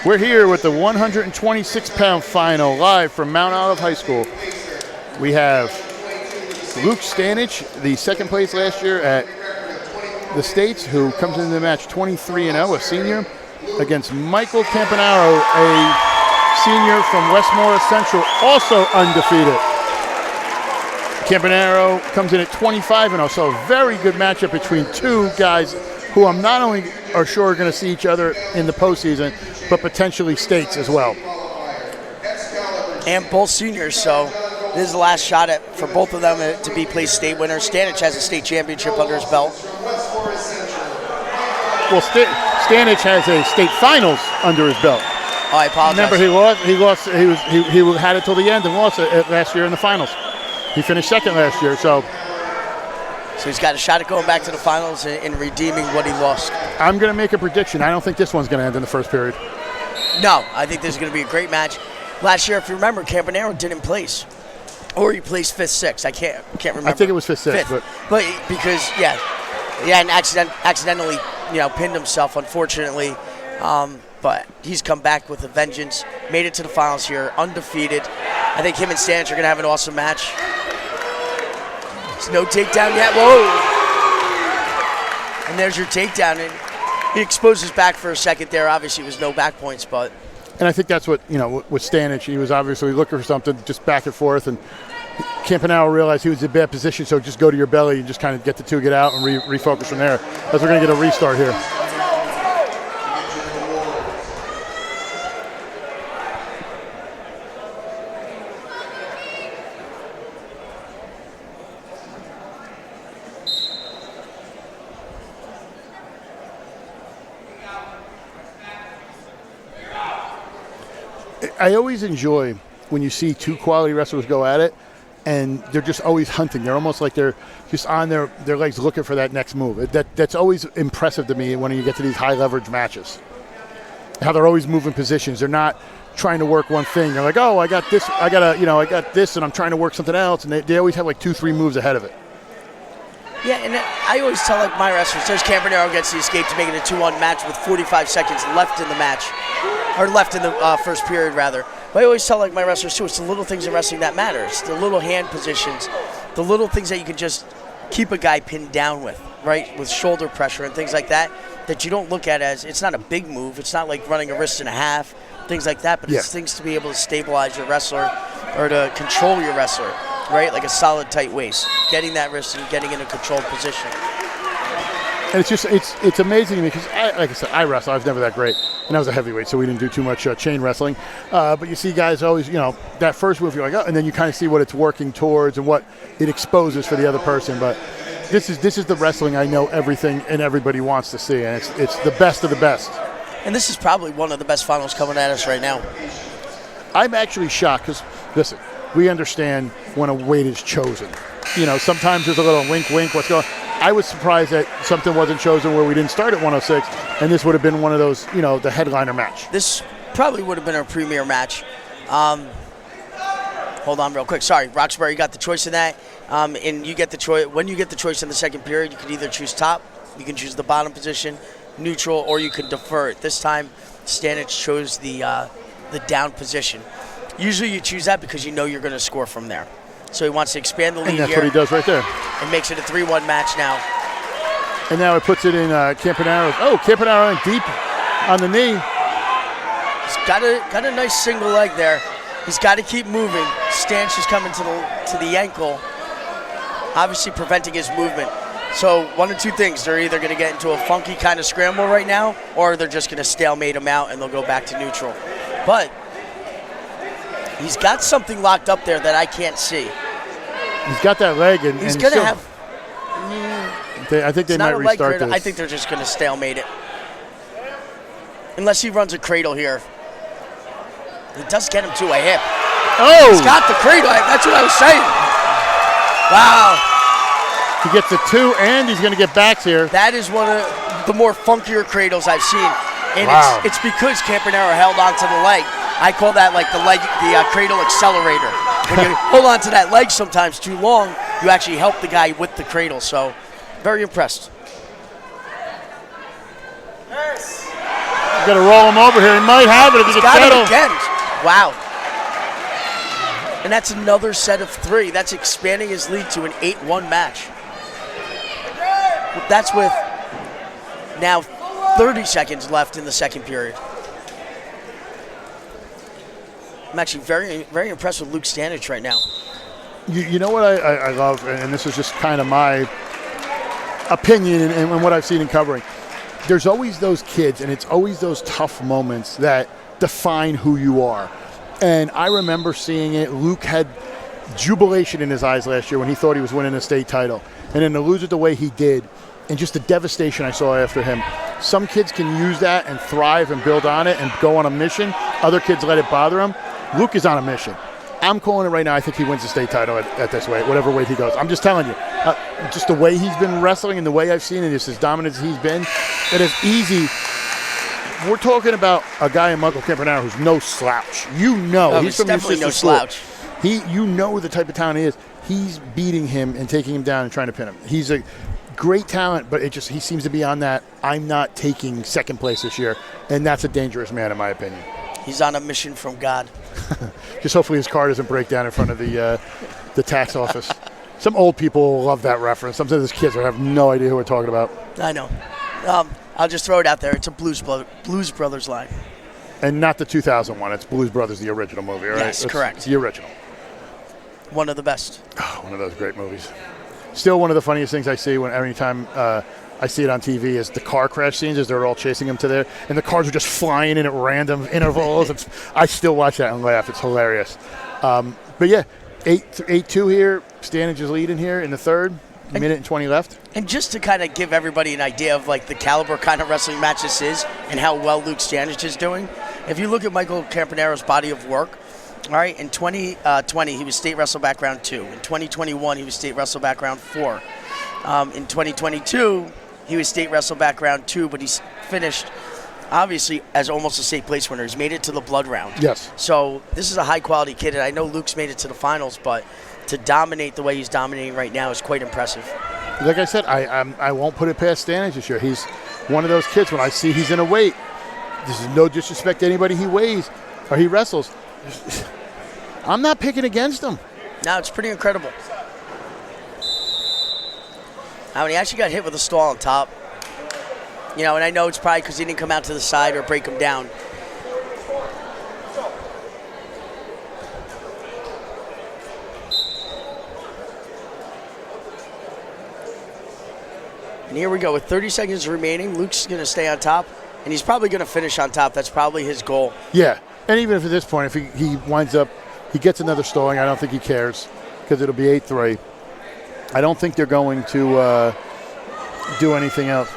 We're here with the 126-pound final live from Mount Olive High School. We have Luke Stanich, the second place last year at the States, who comes into the match 23-0, a senior, against Michael Campanaro, a senior from Westmore Central, also undefeated. Campanaro comes in at 25-0, so a very good matchup between two guys who I'm not only are sure are going to see each other in the postseason, but potentially states as well. And both seniors, so this is the last shot for both of them to be placed state winners. Stanich has a state championship under his belt. Well, Stanich has a state finals under his belt. Oh, I apologize. Remember, he had it till the end and lost it last year in the finals. He finished second last year, so he's got a shot at going back to the finals and redeeming what he lost. I'm going to make a prediction. I don't think this one's going to end in the first period. No, I think this is going to be a great match. Last year, if you remember, Campanaro didn't place. Or he placed 5th, 6th. I can't remember. I think it was 5th, 6th. But because, and accidentally, pinned himself, unfortunately. But he's come back with a vengeance, made it to the finals here, undefeated. I think him and Stanich are going to have an awesome match. There's no takedown yet. Whoa! And there's your takedown. And he exposed his back for a second there. Obviously, it was no back points, but. And I think that's what, with Stanich, he was obviously looking for something, just back and forth. And Campanaro realized he was in a bad position, so just go to your belly and just kind of get out and refocus from there. As we're going to get a restart here. I always enjoy when you see two quality wrestlers go at it, and they're just always hunting. They're almost like they're just on their legs looking for that next move. That's always impressive to me when you get to these high leverage matches. How they're always moving positions. They're not trying to work one thing. They're like, oh, I got this, I got this, and I'm trying to work something else. And they always have like 2-3 moves ahead of it. Yeah, and I always tell my wrestlers, there's Campanaro gets the escape to make it a 2-1 match with 45 seconds left in the match. Or left in the first period, rather. But I always tell my wrestlers, too, it's the little things in wrestling that matters. The little hand positions, the little things that you can just keep a guy pinned down with, right? With shoulder pressure and things like that you don't look at as, it's not a big move. It's not like running a wrist and a half, things like that. But it's things to be able to stabilize your wrestler or to control your wrestler, right? Like a solid, tight waist. Getting that wrist and getting in a controlled position. And it's amazing to me because, like I said, I wrestle. I was never that great. And I was a heavyweight, so we didn't do too much chain wrestling. But you see guys always, that first move, you're like, oh, and then you kind of see what it's working towards and what it exposes for the other person. But this is the wrestling I know everything and everybody wants to see, and it's the best of the best. And this is probably one of the best finals coming at us right now. I'm actually shocked because, listen, we understand when a weight is chosen. Sometimes there's a little wink, what's going on. I was surprised that something wasn't chosen where we didn't start at 106, and this would have been one of those, the headliner match. This probably would have been our premier match. Hold on real quick. Sorry, Roxbury got the choice in that. And you get the choice. When you get the choice in the second period, you can either choose top, you can choose the bottom position, neutral, or you can defer it. This time, Stanich chose the down position. Usually you choose that because you know you're going to score from there. So he wants to expand the lead here. And that's what he does right there. And makes it a 3-1 match now. And now it puts it in Campanaro. Oh, Campanaro in deep on the knee. He's got a nice single leg there. He's got to keep moving. Stanich is coming to the ankle, obviously preventing his movement. So one of two things. They're either going to get into a funky kind of scramble right now, or they're just going to stalemate him out and they'll go back to neutral. But he's got something locked up there that I can't see. He's got that leg, and he's going to have. I think they might restart this. I think they're just going to stalemate it, unless he runs a cradle here. He does get him to a hip. Oh! He's got the cradle. That's what I was saying. Wow. He gets a 2, and he's going to get backs here. That is one of the more funkier cradles I've seen, and wow. it's because Campanaro held onto the leg. I call that like the cradle accelerator. When you hold on to that leg sometimes too long, you actually help the guy with the cradle. So, very impressed. got to roll him over here. He might have it if he can settle. Again. Wow. And that's another set of 3. That's expanding his lead to an 8-1 match. That's with now 30 seconds left in the second period. I'm actually very, very impressed with Luke Stanich right now. You know what I love, and this is just kind of my opinion and what I've seen in covering. There's always those kids, and it's always those tough moments that define who you are. And I remember seeing it. Luke had jubilation in his eyes last year when he thought he was winning a state title. And then to lose it the way he did, and just the devastation I saw after him. Some kids can use that and thrive and build on it and go on a mission. Other kids let it bother them. Luke is on a mission. I'm calling it right now. I think he wins the state title at this weight, whatever weight he goes. I'm just telling you. Just the way he's been wrestling and the way I've seen it, just as dominant as he's been, it is easy. We're talking about a guy in Michael Campanaro who's no slouch. You know, he's from definitely no school. slouch. You know the type of talent he is. He's beating him and taking him down and trying to pin him. He's a great talent, but he seems to be on that I'm not taking second place this year, and that's a dangerous man in my opinion. He's on a mission from God. Just hopefully his car doesn't break down in front of the tax office. Some old people love that reference. Some of those kids have no idea who we're talking about. I know. I'll just throw it out there. It's a Blues Brothers line. And not the 2001. It's Blues Brothers, the original movie, right? Yes, correct. It's the original. One of the best. Oh, one of those great movies. Still one of the funniest things I see every time I see it on TV is the car crash scenes as they're all chasing him to there, and the cars are just flying in at random intervals. I still watch that and laugh. It's hilarious. But yeah, 8-2 here. Stanich is leading here in the third. Minute and 20 left. And just to kind of give everybody an idea of like the caliber kind of wrestling match this is and how well Luke Stanich is doing, if you look at Michael Campanero's body of work, all right, in 2020 he was state wrestle background 2. In 2021 he was state wrestle background 4. In 2022 he was state wrestle background 2, but he's finished obviously as almost a state place winner. He's made it to the blood round. Yes. So this is a high quality kid, and I know Luke's made it to the finals, but to dominate the way he's dominating right now is quite impressive. Like I said, I won't put it past Stanich this year. He's one of those kids when I see he's in a weight. This is no disrespect to anybody he weighs or he wrestles. I'm not picking against him. No, it's pretty incredible. Now, when he actually got hit with a stall on top, and I know it's probably because he didn't come out to the side or break him down. And here we go. With 30 seconds remaining, Luke's going to stay on top, and he's probably going to finish on top. That's probably his goal. Yeah, and even if at this point, if he winds up, he gets another stalling, I don't think he cares because it'll be 8-3. I don't think they're going to do anything else.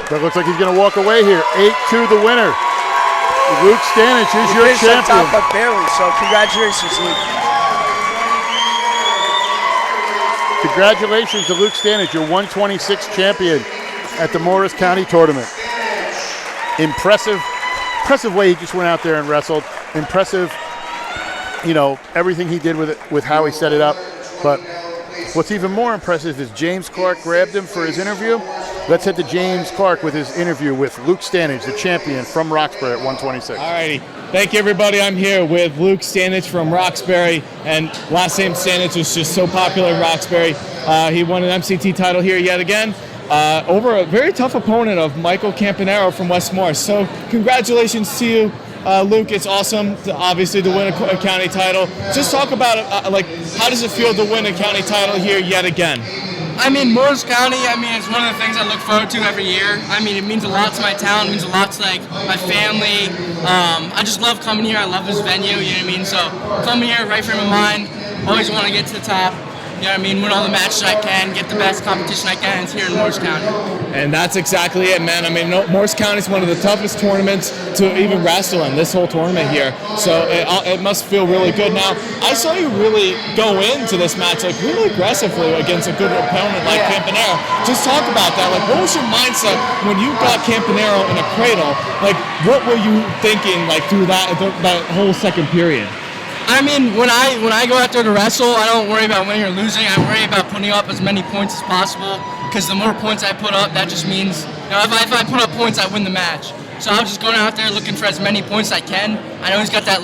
But it looks like he's going to walk away here. 8-2 the winner. Luke Stanich is your champion. Top, but barely, so congratulations, Luke. Congratulations to Luke Stanich, your 126 champion at the Morris County Tournament. Impressive way he just went out there and wrestled. Impressive, everything he did with how he set it up. But what's even more impressive is James Clarke grabbed him for his interview. Let's head to James Clarke with his interview with Luke Stanich, the champion from Roxbury at 126. All righty. Thank you, everybody. I'm here with Luke Stanich from Roxbury, and last name Stanich was just so popular in Roxbury. He won an MCT title here yet again over a very tough opponent of Michael Campanaro from West Morris. So congratulations to you, Luke. It's awesome, obviously, to win a county title. Just talk about how does it feel to win a county title here yet again? Morris County, it's one of the things I look forward to every year. It means a lot to my town, it means a lot to my family. I just love coming here. I love this venue, So coming here, right frame of mind, always want to get to the top. Win all the matches I can, get the best competition I can. It's here in Morris County. And that's exactly it, man. Morris County is one of the toughest tournaments to even wrestle in, this whole tournament here. So it must feel really good. Now, I saw you really go into this match really aggressively against a good opponent like Campanaro. Just talk about that. What was your mindset when you got Campanaro in a cradle? What were you thinking through that whole second period? I mean, when I go out there to wrestle, I don't worry about winning or losing. I worry about putting up as many points as possible, because the more points I put up, that just means, if I put up points, I win the match. So I was just going out there looking for as many points as I can. I know he's got that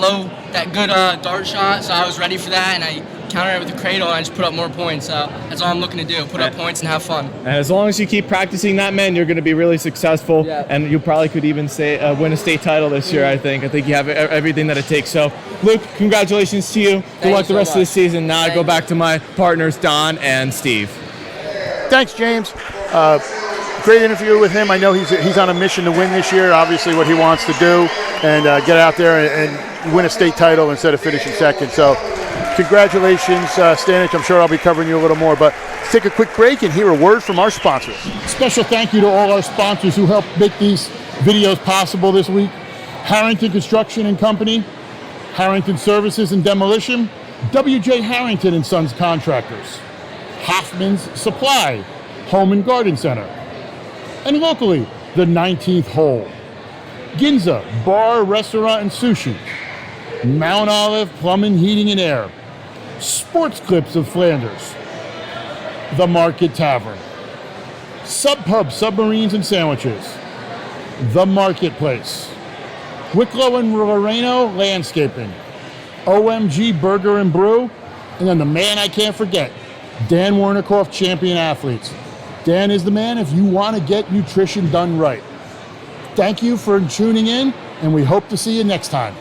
good dart shot, so I was ready for that, and I countered it with the cradle, and I just put up more points. So that's all I'm looking to do, put up points and have fun. And as long as you keep practicing that, man, you're going to be really successful, and you probably could even win a state title this year, I think. I think you have everything that it takes. So, Luke, congratulations to you. Good luck the rest of the season. Now I go back to my partners, Don and Steve. Thanks, James. Great interview with him. I know he's on a mission to win this year, obviously what he wants to do, and get out there and win a state title instead of finishing second. So congratulations, Stanich. I'm sure I'll be covering you a little more, but let's take a quick break and hear a word from our sponsors. Special thank you to all our sponsors who helped make these videos possible this week. Harrington Construction and Company, Harrington Services and Demolition, W.J. Harrington and Sons Contractors, Hoffman's Supply, Home and Garden Center, and locally, the 19th Hole, Ginza Bar, Restaurant, and Sushi, Mount Olive Plumbing, Heating, and Air, Sports Clips of Flanders, The Market Tavern, Sub Pub Submarines and Sandwiches, The Marketplace, Wicklow and Loreno Landscaping, OMG Burger and Brew, and then the man I can't forget, Dan Warnikoff, Champion Athletes. Dan is the man if you want to get nutrition done right. Thank you for tuning in, and we hope to see you next time.